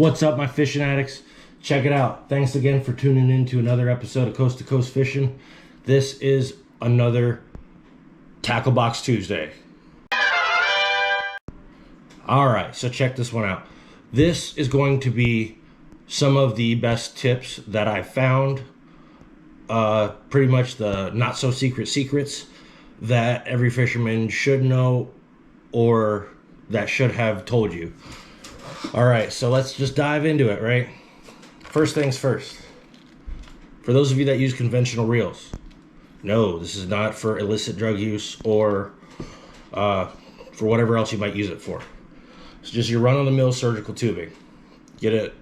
What's up, my fishing addicts? Check it out. Thanks again for tuning in to another episode of Coast to Coast Fishing. This is another Tacklebox Tuesday. Alright, so check this one out. This is going to be some of the best tips that I've found. Pretty much the not so secret secrets that every fisherman should know or that should have told you. Alright, so let's just dive into it, right? First things first. For those of you that use conventional reels, no, this is not for illicit drug use or for whatever else you might use it for. It's just your run-of-the-mill surgical tubing. Get it.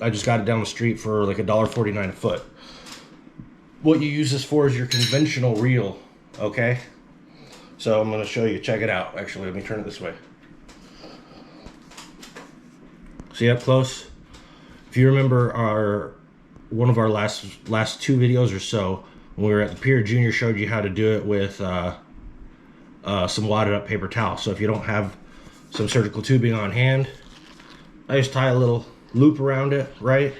I just got it down the street for like $1.49 a foot. What you use this for is your conventional reel, okay? So I'm going to show you. Check it out. Actually, let me turn it this way. See up close? If you remember one of our last two videos or so, when we were at the pier, Junior showed you how to do it with some wadded up paper towel. So if you don't have some surgical tubing on hand, I just tie a little loop around it, right?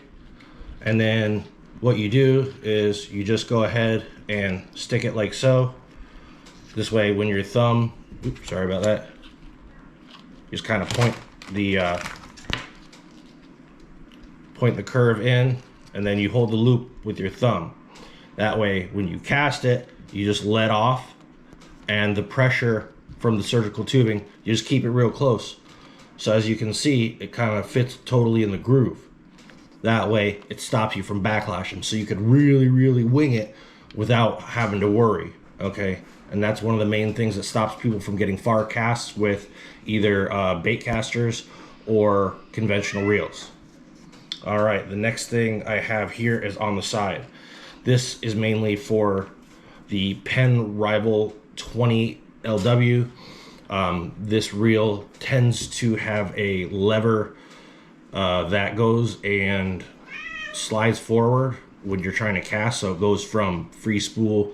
And then what you do is you just go ahead and stick it like so. This way, when your thumb, oops, sorry about that, just kind of point the curve in, and then you hold the loop with your thumb. That way, when you cast it, you just let off, and the pressure from the surgical tubing, you just keep it real close. So as you can see, it kind of fits totally in the groove. That way, it stops you from backlashing, so you could really, really wing it without having to worry, okay? And that's one of the main things that stops people from getting far casts with either bait casters or conventional reels. All right, the next thing I have here is on the side. This is mainly for the Penn Rival 20 LW. This reel tends to have a lever that goes and slides forward when you're trying to cast, so it goes from free spool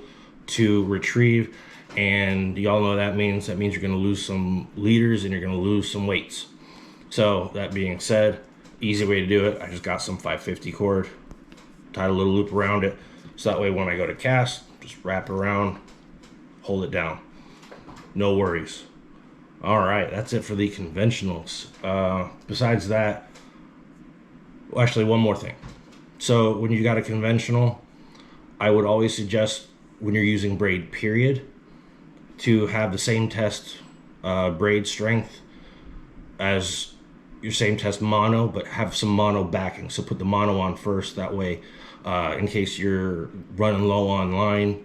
to retrieve, and y'all know that means you're going to lose some leaders and you're going to lose some weights. So that being said, easy way to do it, I just got some 550 cord, tied a little loop around it, so that way when I go to cast, just wrap it around, hold it down, no worries. All right, that's it for the conventionals. Besides that, well, actually one more thing. So when you got a conventional, I would always suggest when you're using braid period to have the same test braid strength as your same test mono, but have some mono backing. So put the mono on first, that way in case you're running low on line,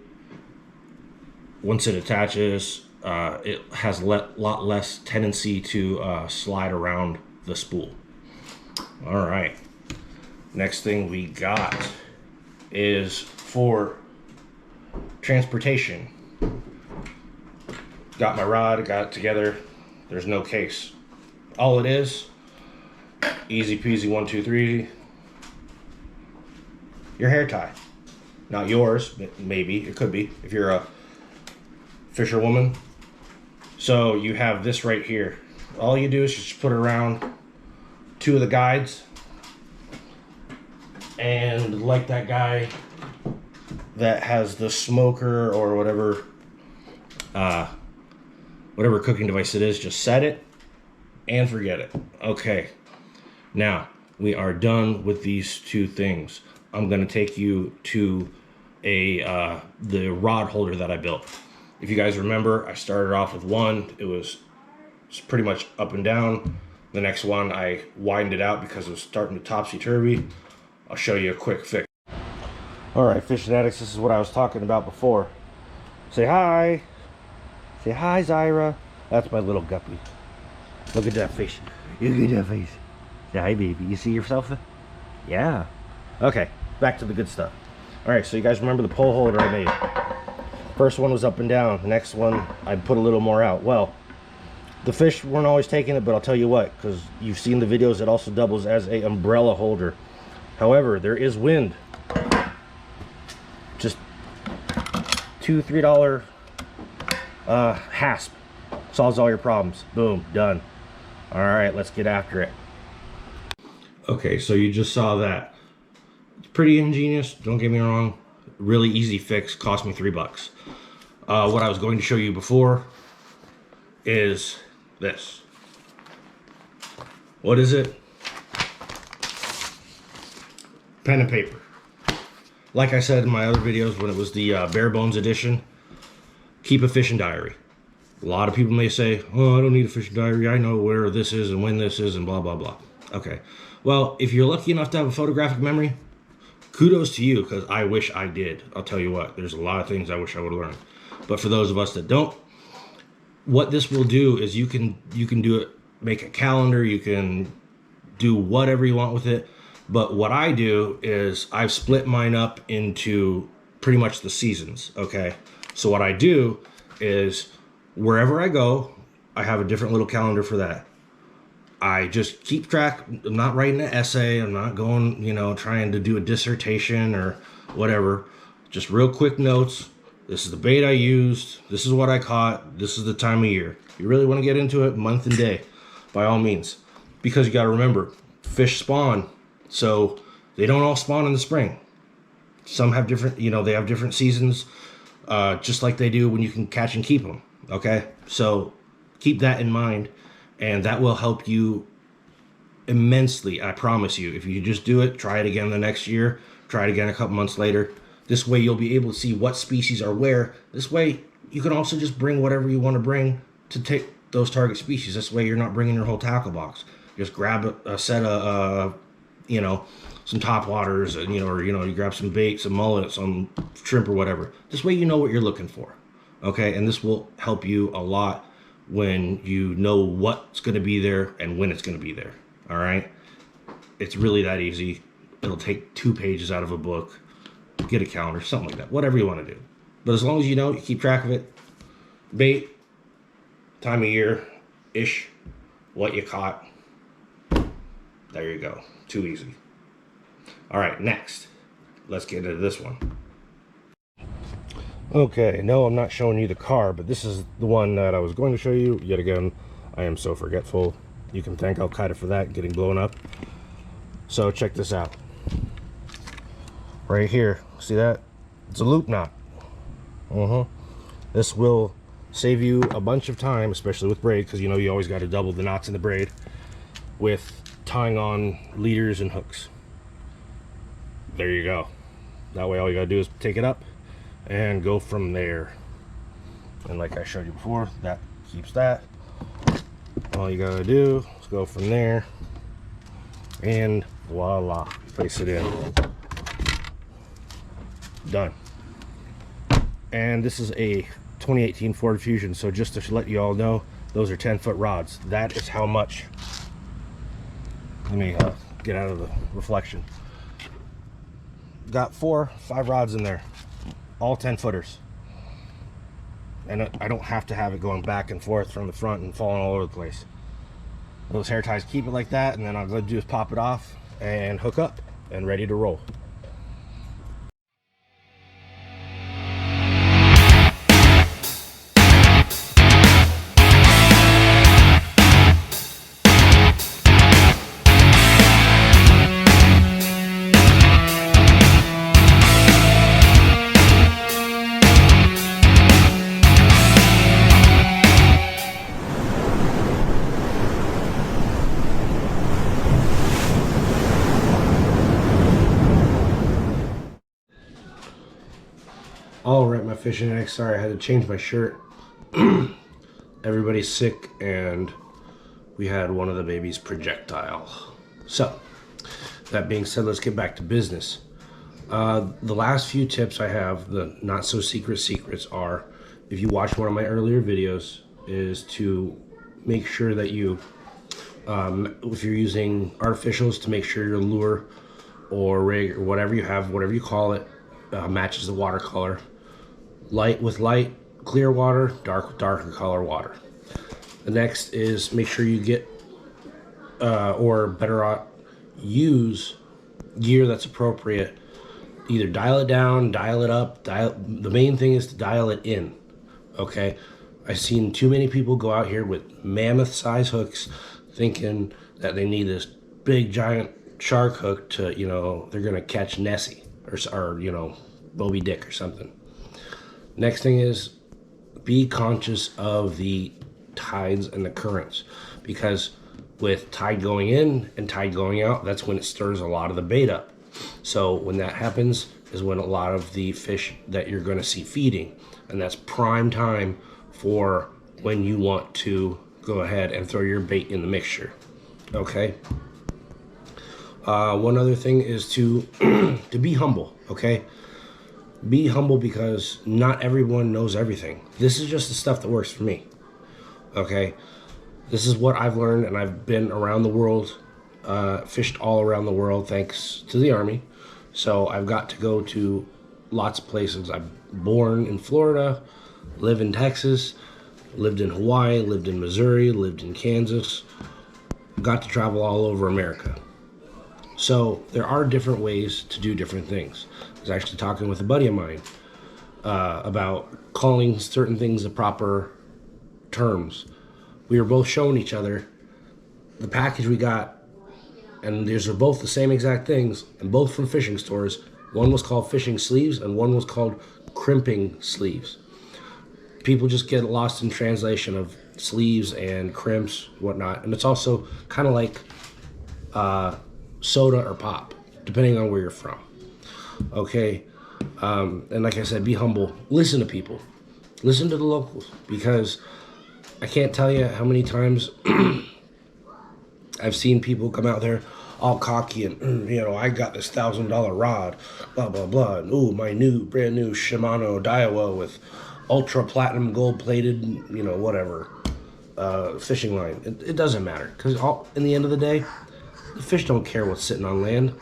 once it attaches, it has a lot less tendency to slide around the spool. All right, next thing we got is for transportation. Got my rod, got it together, there's no case. All it is, easy peasy, 1, 2, 3, your hair tie. Not yours, maybe, it could be, if you're a fisherwoman. So you have this right here. All you do is just put it around two of the guides, and like that guy that has the smoker or whatever cooking device it is, just set it and forget it. Okay, now we are done with these two things. I'm going to take you to the rod holder that I built. If you guys remember, I started off with one. It was pretty much up and down. The next one I widened it out because it was starting to topsy-turvy. I'll show you a quick fix. All right, Fishin-atics, this is what I was talking about before. Say hi. Say hi, Zyra. That's my little guppy. Look at that fish. Look at that face. Say hi, baby. You see yourself? Yeah. Okay, back to the good stuff. All right, so you guys remember the pole holder I made. First one was up and down. The next one, I put a little more out. Well, the fish weren't always taking it, but I'll tell you what, because you've seen the videos, it also doubles as a umbrella holder. However, there is wind. Just $2, $3 hasp solves all your problems. Boom, done. All right, let's get after it. Okay, so you just saw that. It's pretty ingenious, don't get me wrong. Really easy fix, cost me $3. What I was going to show you before is this. What is it? Pen and paper. Like I said in my other videos when it was the bare bones edition, keep a fishing diary. A lot of people may say, oh, I don't need a fishing diary. I know where this is and when this is and blah, blah, blah. Okay. Well, if you're lucky enough to have a photographic memory, kudos to you, because I wish I did. I'll tell you what, there's a lot of things I wish I would have learned. But for those of us that don't, what this will do is you can do it, make a calendar, you can do whatever you want with it. But what I do is I've split mine up into pretty much the seasons, okay? So what I do is wherever I go, I have a different little calendar for that. I just keep track. I'm not writing an essay. I'm not going, trying to do a dissertation or whatever. Just real quick notes. This is the bait I used. This is what I caught. This is the time of year. If you really want to get into it, month and day, by all means. Because you got to remember, fish spawn. So they don't all spawn in the spring. Some have different, they have different seasons, just like they do when you can catch and keep them. Okay, so keep that in mind, and that will help you immensely. I promise you. If you just do it, try it again the next year, try it again a couple months later. This way you'll be able to see what species are where. This way you can also just bring whatever you want to bring to take those target species. This way you're not bringing your whole tackle box. Just grab a set of some top waters, and you grab some bait, some mullet, some shrimp or whatever. This way you know what you're looking for. Okay, and this will help you a lot when you know what's going to be there and when it's going to be there. All right, it's really that easy. It'll take 2 pages out of a book. Get a calendar, something like that, whatever you want to do. But as long as you know, you keep track of it. Bait, time of year ish, what you caught. There you go. Too easy. All right, next, let's get into this one. Okay, no, I'm not showing you the car, but this is the one that I was going to show you. Yet again, I am so forgetful. You can thank Al-Qaeda for that, getting blown up. So check this out. Right here, see that? It's a loop knot. This will save you a bunch of time, especially with braid, because you always got to double the knots in the braid with tying on leaders and hooks. There you go. That way all you got to do is take it up and go from there. And like I showed you before, that keeps that. All you gotta do is go from there and voila, place it in. Done. And this is a 2018 Ford Fusion, so just to let you all know, those are 10-foot rods. That is how much. Let me get out of the reflection. Got 4, 5 rods in there, all 10-footers. And I don't have to have it going back and forth from the front and falling all over the place. Those hair ties keep it like that, and then all I'm going to do is pop it off and hook up and ready to roll. All right, my Fishin-atics. Sorry, I had to change my shirt. Everybody's sick, and we had one of the babies projectile. So, that being said, let's get back to business. The last few tips I have, the not so secret secrets, are, if you watched one of my earlier videos, is to make sure that you, if you're using artificials, to make sure your lure or rig or whatever you have, whatever you call it, matches the watercolor. Light with light, clear water, dark with darker color water. The next is make sure you get, or better use gear that's appropriate. Either dial it down, dial it up. The main thing is to dial it in. Okay, I've seen too many people go out here with mammoth size hooks, thinking that they need this big giant shark hook to, they're gonna catch Nessie or Moby Dick or something. Next thing is be conscious of the tides and the currents, because with tide going in and tide going out, that's when it stirs a lot of the bait up. So when that happens is when a lot of the fish that you're going to see feeding, and that's prime time for when you want to go ahead and throw your bait in the mixture. Okay. One other thing is to to be humble. Okay. Be humble, because not everyone knows everything. This is just the stuff that works for me. Okay. This is what I've learned, and I've been around the world, fished all around the world thanks to the Army. So I've got to go to lots of places. I'm born in Florida, live in Texas, lived in Hawaii, lived in Missouri, lived in Kansas. Got to travel all over America. So there are different ways to do different things. I was actually talking with a buddy of mine about calling certain things the proper terms. We were both showing each other the package we got, and these are both the same exact things, and both from fishing stores. One was called fishing sleeves, and one was called crimping sleeves. People just get lost in translation of sleeves and crimps, whatnot, and it's also kind of like soda or pop, depending on where you're from. Okay, and like I said, be humble. Listen to people. Listen to the locals, because I can't tell you how many times I've seen people come out there all cocky and, I got this $1,000 rod, blah, blah, blah. And, ooh, my brand new Shimano Daiwa with ultra platinum gold plated, whatever, fishing line. It doesn't matter, because in the end of the day, the fish don't care what's sitting on land.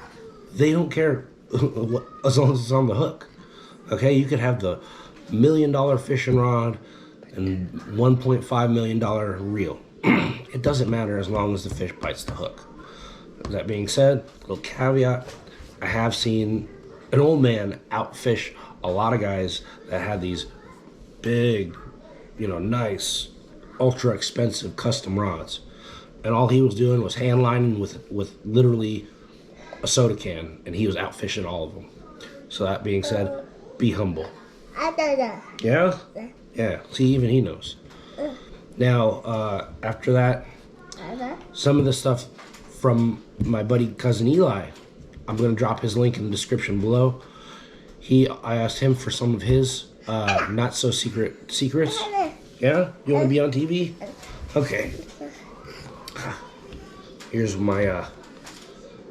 They don't care as long as it's on the hook. Okay, you could have the $1 million fishing rod and $1.5 million reel. It doesn't matter as long as the fish bites the hook. That being said, little caveat, I have seen an old man outfish a lot of guys that had these big, nice, ultra expensive custom rods. And all he was doing was hand lining with literally a soda can, and he was outfishing all of them. So that being said, be humble. Yeah? Yeah, see, even he knows. Now, after that, some of the stuff from my buddy cousin Eli, I'm going to drop his link in the description below. I asked him for some of his not so secrets. Yeah? You want to be on TV? Okay. Here's one of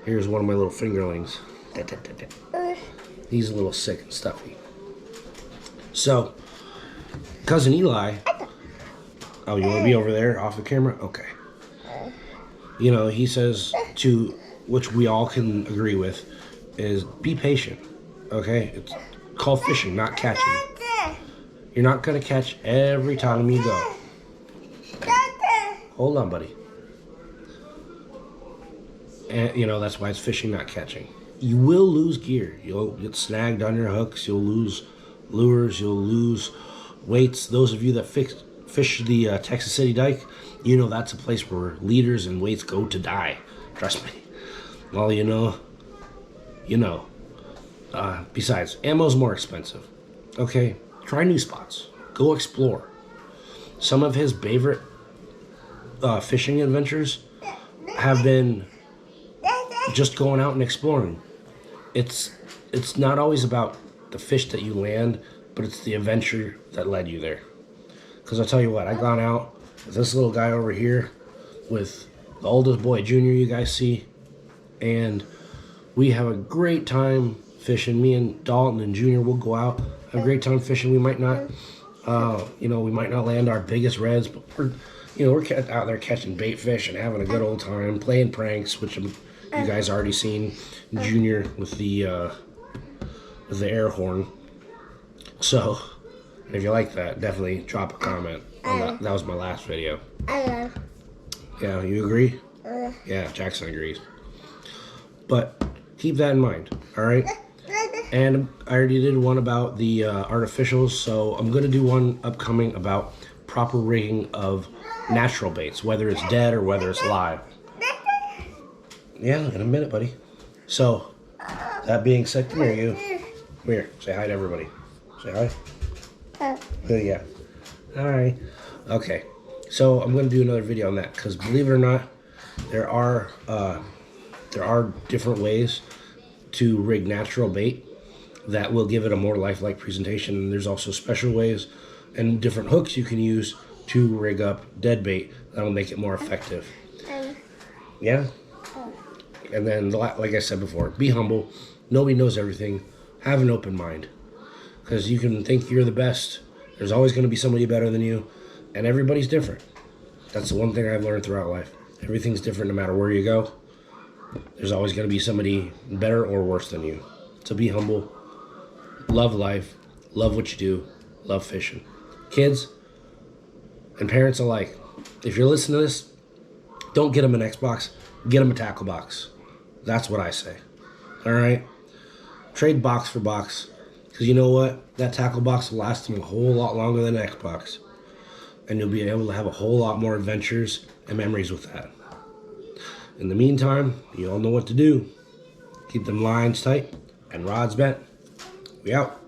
my little fingerlings. He's a little sick and stuffy. So, cousin Eli, oh, you want to be over there off the camera? Okay. He says, to which we all can agree with, is be patient. Okay? It's called fishing, not catching. You're not going to catch every time you go. Hold on, buddy. And, that's why it's fishing, not catching. You will lose gear. You'll get snagged on your hooks. You'll lose lures. You'll lose weights. Those of you that fish the Texas City Dike, that's a place where leaders and weights go to die. Trust me. All you know. Besides, ammo's more expensive. Okay, try new spots. Go explore. Some of his favorite fishing adventures have been just going out and exploring. It's not always about the fish that you land, but it's the adventure that led you there. Because I'll tell you what, I've gone out with this little guy over here with the oldest boy, Junior, you guys see, and we have a great time fishing. Me and Dalton and Junior will go out, have a great time fishing. We might not, we might not land our biggest reds, but we're out there catching bait fish and having a good old time, playing pranks, which you guys already seen. Junior with the air horn. So, if you like that, definitely drop a comment on that. That was my last video. Yeah, you agree? Yeah, Jackson agrees. But keep that in mind, all right? And I already did one about the artificials, so I'm going to do one upcoming about proper rigging of natural baits, whether it's dead or whether it's live. Yeah, in a minute, buddy. So, that being said, come here, you. Come here. Say hi to everybody. Say hi. Yeah. All right. Okay. So I'm going to do another video on that because, believe it or not, there are different ways to rig natural bait that will give it a more lifelike presentation. And there's also special ways and different hooks you can use to rig up dead bait that will make it more effective. Yeah. And then, like I said before, be humble. Nobody knows everything. Have an open mind. Because you can think you're the best. There's always going to be somebody better than you. And everybody's different. That's the one thing I've learned throughout life. Everything's different no matter where you go. There's always going to be somebody better or worse than you. So be humble. Love life. Love what you do. Love fishing. Kids and parents alike, if you're listening to this, don't get them an Xbox. Get them a Tacklebox. That's what I say. All right? Trade box for box. Because you know what? That Tacklebox will last them a whole lot longer than an Xbox. And you'll be able to have a whole lot more adventures and memories with that. In the meantime, you all know what to do. Keep them lines tight and rods bent. We out.